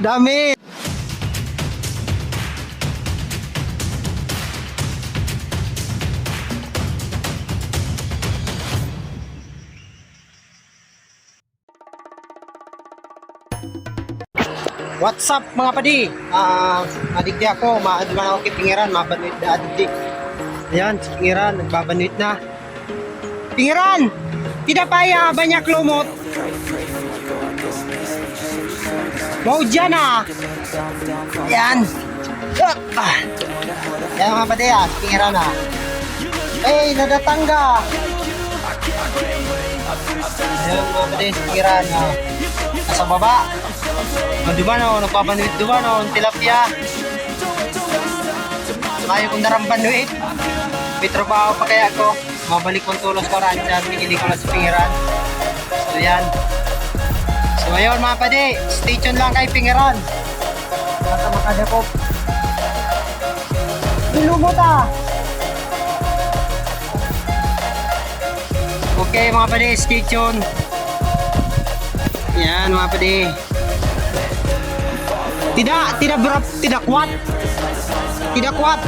Dami. What's up mga padi? Adigdi ako, maadman ako kay Pingiran, mabanwit na adigdi. Ayan, si Pingiran, nagbabanwit na. Pingiran! Tidak paya, banyak lumot. Mau dyan ah. Ayan. Ayan mga padi ah, si Pingiran ah. Eh, nadatangga. Ayan mga padi, si Pingiran ah. Nasa baba. Diba no, nagpabanwit diba no, tilapia. Layo kong darambanwit. May trabaho pa kaya ko. Mabalik kong tulos ko rin dyan, pinili ko na sa Pingiran. So yan. So ayun mga padi, stay tuned lang kay Pingiran. Nasa makadapop. Ilumot ah. Okay mga padi, stay tuned. Yan mga padi. Tidak berap, tidak kuat. Tidak kuat.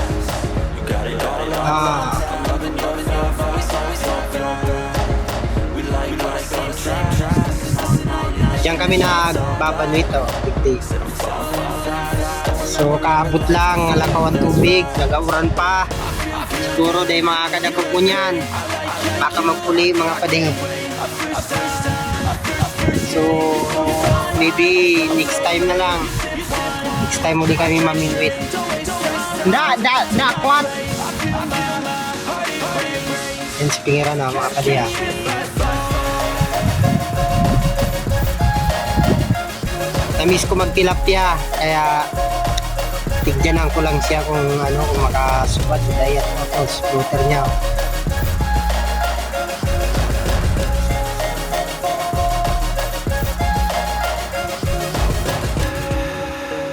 Diyan kami nagbabanwit oh, so kaabot lang lakawan tubig, nagauran pa. Siguro dahil mga kadagog ko niyan, baka magpuli mga pading. So maybe next time na lang. Next time muli kami maminwit. Da, kuat. Yan si Pingiran na mga kadiya. Namiss ko magtilapia, kaya tigyanan ko lang siya kung ano, kung makasubat sa diet o scooter niya.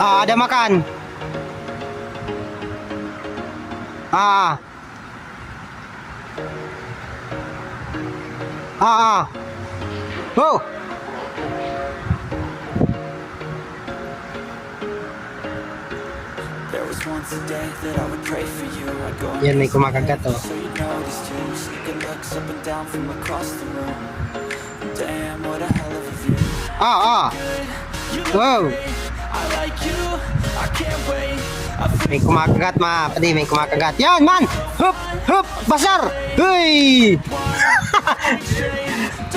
Ada makan. Oh. Yan, may kumakagat oh. Wow. May kumakagat mga padi, may kumakagat. Yan man! Hup! Basar! Huy!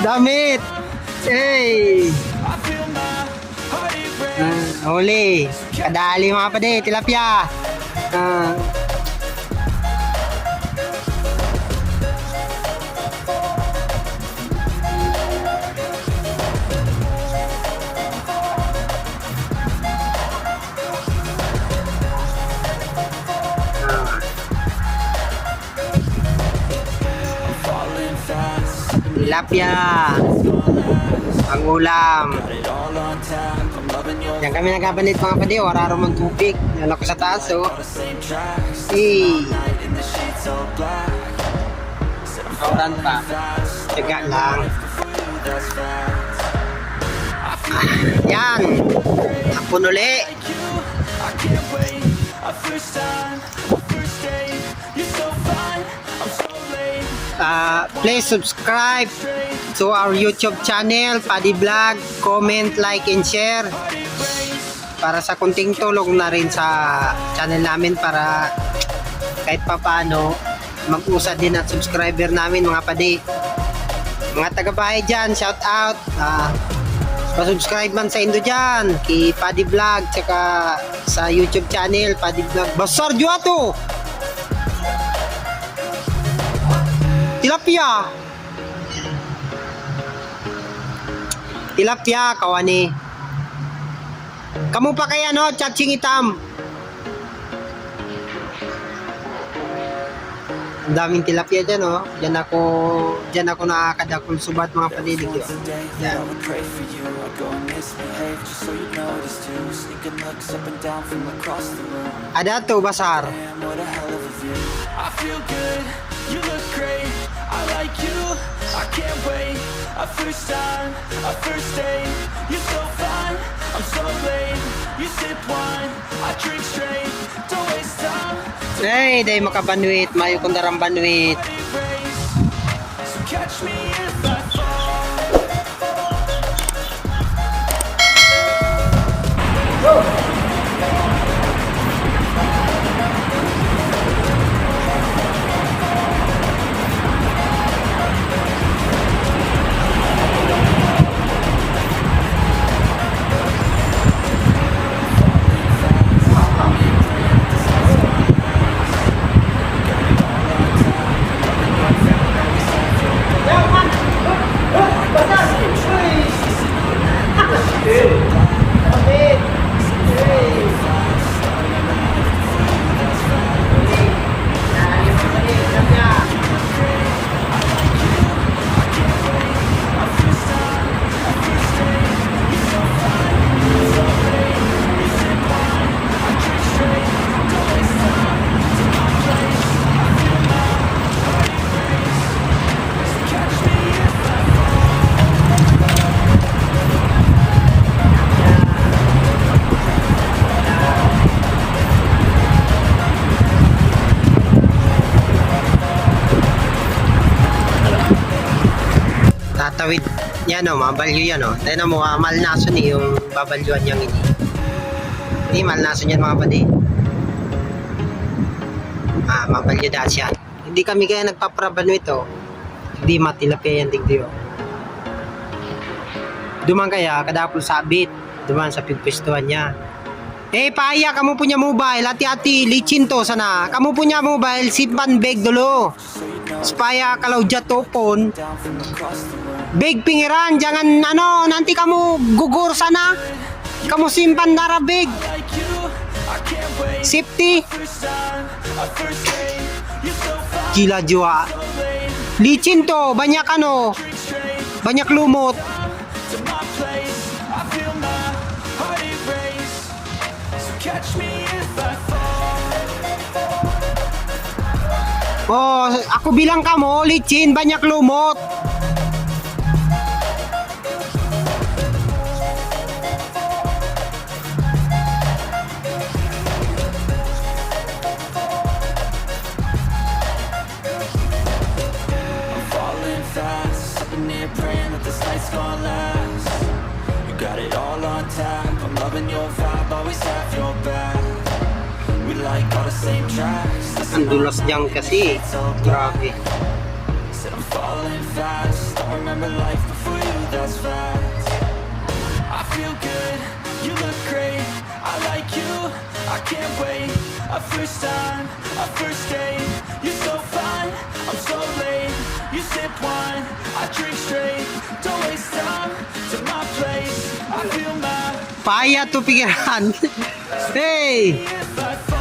Damit! Hey! Huli! Kadali mga padi, tilapia! Tilapia ang ulam. Yan kami nagkabanit mga padi, wala ramang tubig. Yan ako sa taas oh. Kauran pa. Tiga lang. Yan. Hapon uli. Please subscribe to our YouTube channel, Paddy Vlog. Comment, like, and share para sa kunting tulong na rin sa channel namin, para kahit papano mag-usad din at subscriber namin mga padi. Mga taga-bahay dyan, shout out. Pa-subscribe man sa Indo dyan kay Paddy Vlog, tsaka sa YouTube channel Paddy Vlog. Basar jua to! Tilapia kawani. Kamu pa kaya no, cacing hitam. Ang daming tilapia dyan oh. Diyan ako nakakadakol subat mga panilig yun. Yan. Ada to basar. I can't wait. A first time, a first date. You're so fine, I'm so late. You sip wine, I drink straight. Don't waste time. Ay, day makabanwit, mayo kong darang banwit. Race. So catch me if I fall. Tatawid yan o, mabalyo yan o. Tayo mo, malnason eh, yung babalyuan niyang ini. Hindi, malnason yan mga pati. Mabalyo dahil siya. Hindi kami kaya nagpaprabano ito. Hindi matilapya yan digdiyo. Duman kaya, kadapol sabit. Duman sa pigpwestuhan niya. Paya, kamu punya mobile. Hati-hati, licin to sana. Kamu punya mobile, simpan bag dulu. Supaya kalau jatuh pun, bag pingiran. Jangan, nanti kamu gugur sana. Kamu simpan darah bag. Safety. Gila jua. Licin to, banyak banyak lumut. Catch me if I fall. Oh, aku bilang kamu licin, banyak lumut. I'm falling fast, sitting here praying that this night's gonna last. You got it all on tap, I'm loving your vibe, always have your back. We like all the same tracks. Ang dulas dyan kasi. Grabe. Said I'm falling fast, don't remember life before you, that's facts. I feel good, you look great, I like you, I can't wait. A first time, a first date. You're so fine, I'm so late. You sip wine, I drink straight. Don't waste time to my place. I feel my Paya to pikiran. Hey! if I fall.